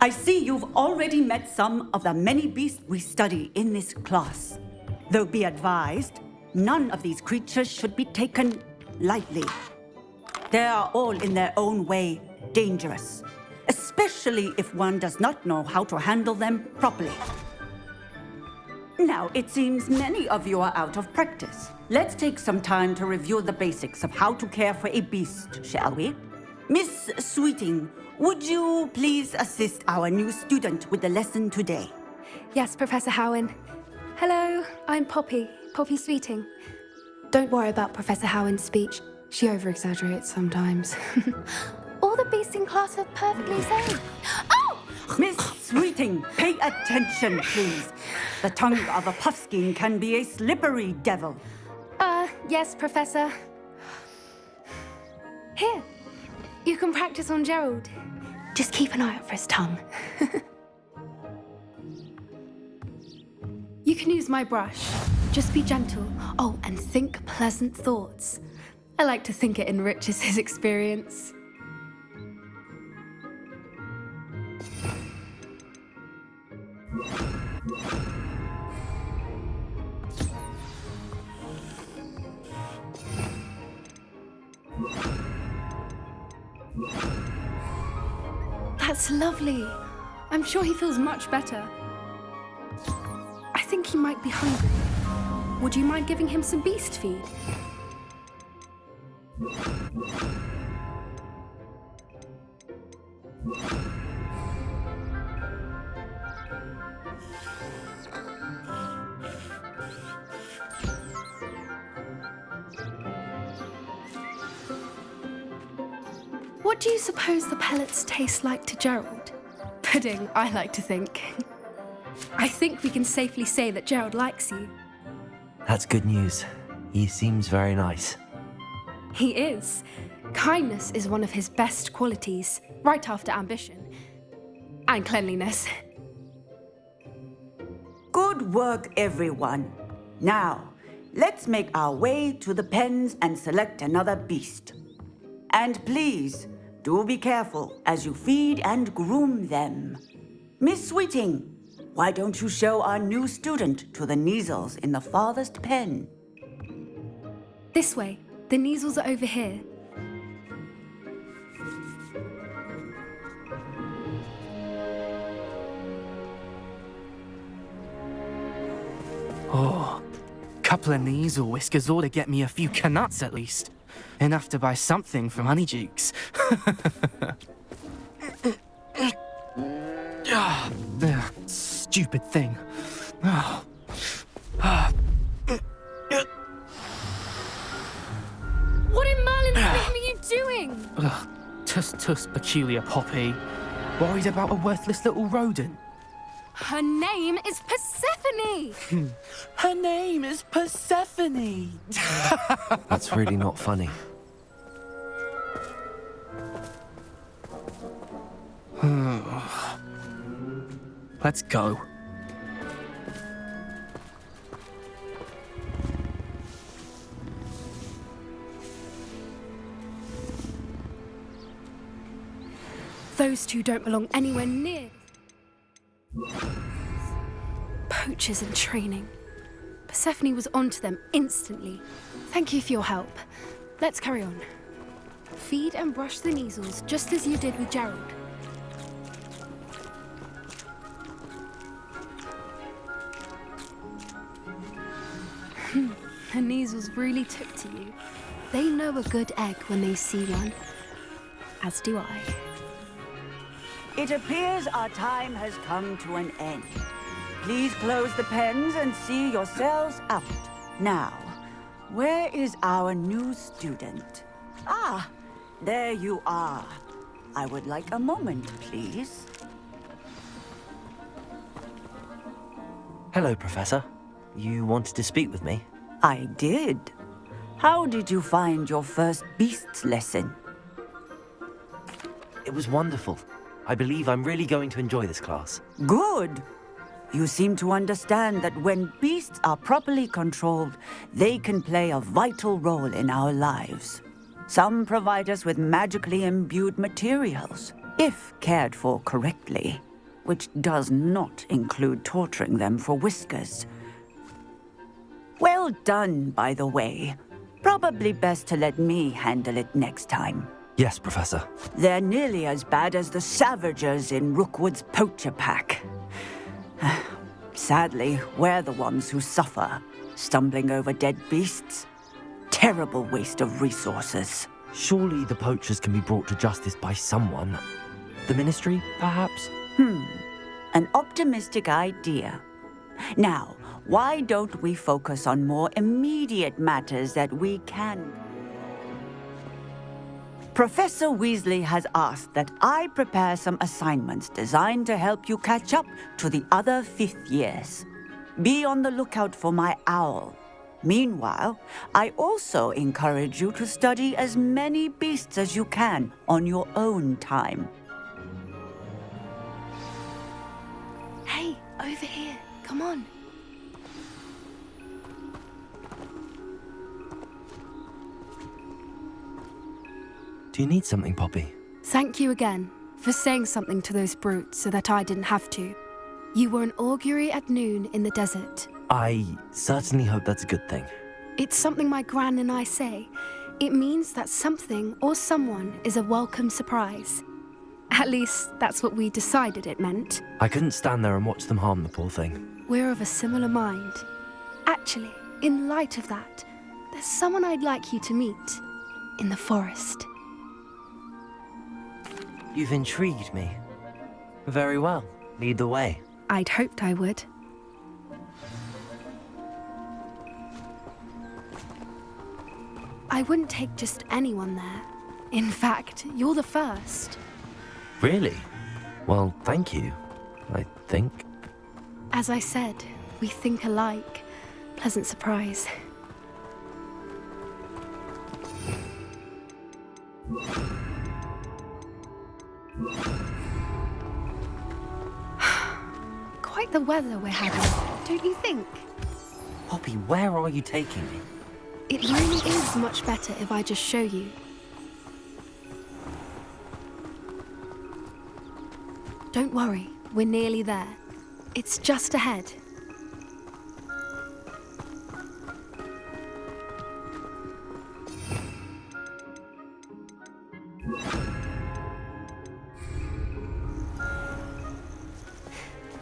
I see you've already met some of the many beasts we study in this class. Though be advised, none of these creatures should be taken lightly. They are all in their own way dangerous, especially if one does not know how to handle them properly. Now, it seems many of you are out of practice. Let's take some time to review the basics of how to care for a beast, shall we? Miss Sweeting, would you please assist our new student with the lesson today? Yes, Professor Howen. Hello, I'm Poppy Sweeting. Don't worry about Professor Howen's speech. She over-exaggerates sometimes. All the beasts in class are perfectly safe. Oh! Miss Sweeting, pay attention, please. The tongue of a puffskein can be a slippery devil. Yes, Professor. Here, you can practice on Gerald. Just keep an eye out for his tongue. You can use my brush. Just be gentle. Oh, and think pleasant thoughts. I like to think it enriches his experience. That's lovely. I'm sure he feels much better. I think he might be hungry. Would you mind giving him some beast feed? What do you suppose the pellets taste like to Gerald? Pudding, I like to think. I think we can safely say that Gerald likes you. That's good news. He seems very nice. He is. Kindness is one of his best qualities, right after ambition. And cleanliness. Good work, everyone. Now, let's make our way to the pens and select another beast. And please, do be careful as you feed and groom them. Miss Sweeting, why don't you show our new student to the Neasels in the farthest pen? This way. The Neasels are over here. Oh, couple of Neasel whiskers ought to get me a few canuts at least. Enough to buy something from Honeydukes. Stupid thing. What in Merlin's name are you doing? Tuss, peculiar Poppy. Worried about a worthless little rodent. Her name is Persephone! Her name is Persephone! That's really not funny. Let's go. Those two don't belong anywhere near. Poachers in training. Persephone was onto them instantly. Thank you for your help. Let's carry on. Feed and brush the Neasels just as you did with Gerald. The Neasels really took to you. They know a good egg when they see one. As do I. It appears our time has come to an end. Please close the pens and see yourselves out. Now, where is our new student? Ah, there you are. I would like a moment, please. Hello, Professor. You wanted to speak with me? I did. How did you find your first beasts lesson? It was wonderful. I believe I'm really going to enjoy this class. Good. You seem to understand that when beasts are properly controlled, they can play a vital role in our lives. Some provide us with magically imbued materials, if cared for correctly. which does not include torturing them for whiskers. Well done, by the way. Probably best to let me handle it next time. Yes, Professor. They're nearly as bad as the Savagers in Rookwood's poacher pack. Sadly, we're the ones who suffer, stumbling over dead beasts. Terrible waste of resources. Surely the poachers can be brought to justice by someone. The Ministry, perhaps? An optimistic idea. Now, why don't we focus on more immediate matters that we can... Professor Weasley has asked that I prepare some assignments designed to help you catch up to the other fifth years. Be on the lookout for my owl. Meanwhile, I also encourage you to study as many beasts as you can on your own time. Hey, over here. Come on. Do you need something, Poppy? Thank you again for saying something to those brutes so that I didn't have to. You were an augury at noon in the desert. I certainly hope that's a good thing. It's something my gran and I say. It means that something or someone is a welcome surprise. At least, that's what we decided it meant. I couldn't stand there and watch them harm the poor thing. We're of a similar mind. Actually, in light of that, there's someone I'd like you to meet. In the forest. You've intrigued me. Very well. Lead the way. I'd hoped I would. I wouldn't take just anyone there. In fact, you're the first. Really? Well, thank you, I think. As I said, we think alike. Pleasant surprise. Quite the weather we're having, don't you think? Poppy, where are you taking me? It really is much better if I just show you. Don't worry, we're nearly there. It's just ahead.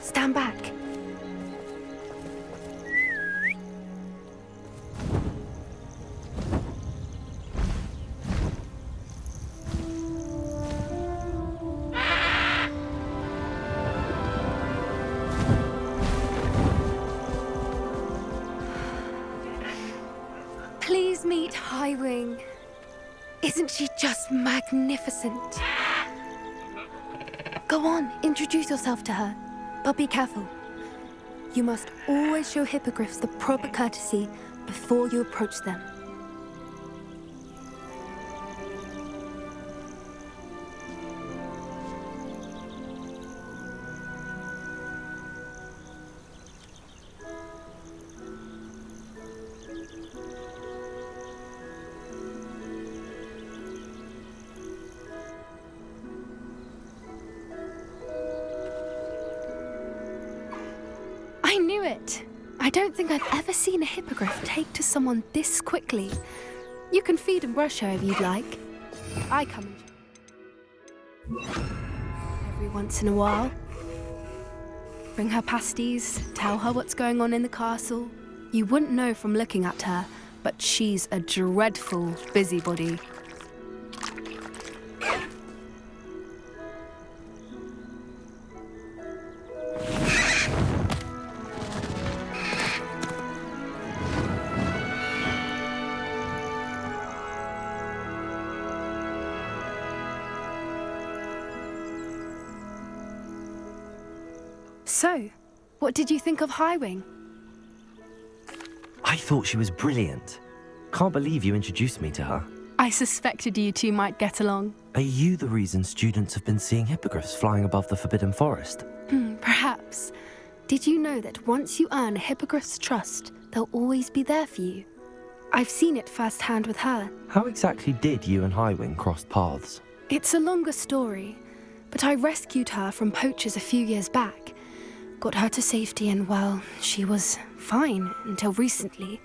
Stand back. Please meet Highwing. Isn't she just magnificent? Go on, introduce yourself to her. But be careful. You must always show hippogriffs the proper courtesy before you approach them. I knew it! I don't think I've ever seen a hippogriff take to someone this quickly. You can feed and brush her if you'd like. I come every once in a while. Bring her pasties, tell her what's going on in the castle. You wouldn't know from looking at her, but she's a dreadful busybody. So, what did you think of Highwing? I thought she was brilliant. Can't believe you introduced me to her. I suspected you two might get along. Are you the reason students have been seeing hippogriffs flying above the Forbidden Forest? Perhaps. Did you know that once you earn a hippogriff's trust, they'll always be there for you? I've seen it firsthand with her. How exactly did you and Highwing cross paths? It's a longer story, but I rescued her from poachers a few years back. Got her to safety and, well, she was fine until recently.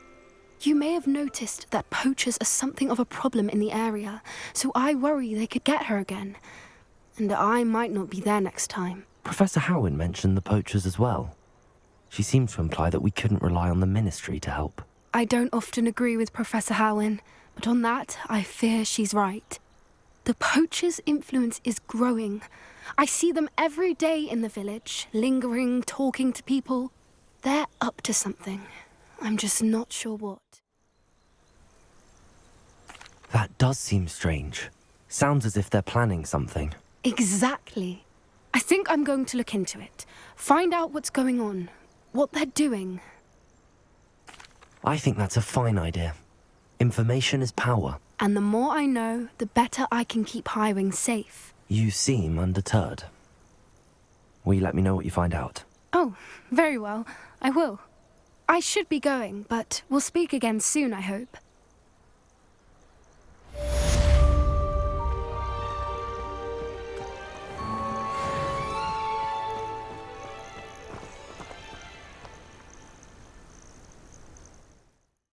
You may have noticed that poachers are something of a problem in the area, so I worry they could get her again. And I might not be there next time. Professor Howin mentioned the poachers as well. She seemed to imply that we couldn't rely on the Ministry to help. I don't often agree with Professor Howin, but on that, I fear she's right. The poachers' influence is growing. I see them every day in the village, lingering, talking to people. They're up to something. I'm just not sure what. That does seem strange. Sounds as if they're planning something. Exactly. I think I'm going to look into it. Find out what's going on, what they're doing. I think that's a fine idea. Information is power. And the more I know, the better I can keep Highwing safe. You seem undeterred. Will you let me know what you find out? Oh, very well. I will. I should be going, but we'll speak again soon, I hope.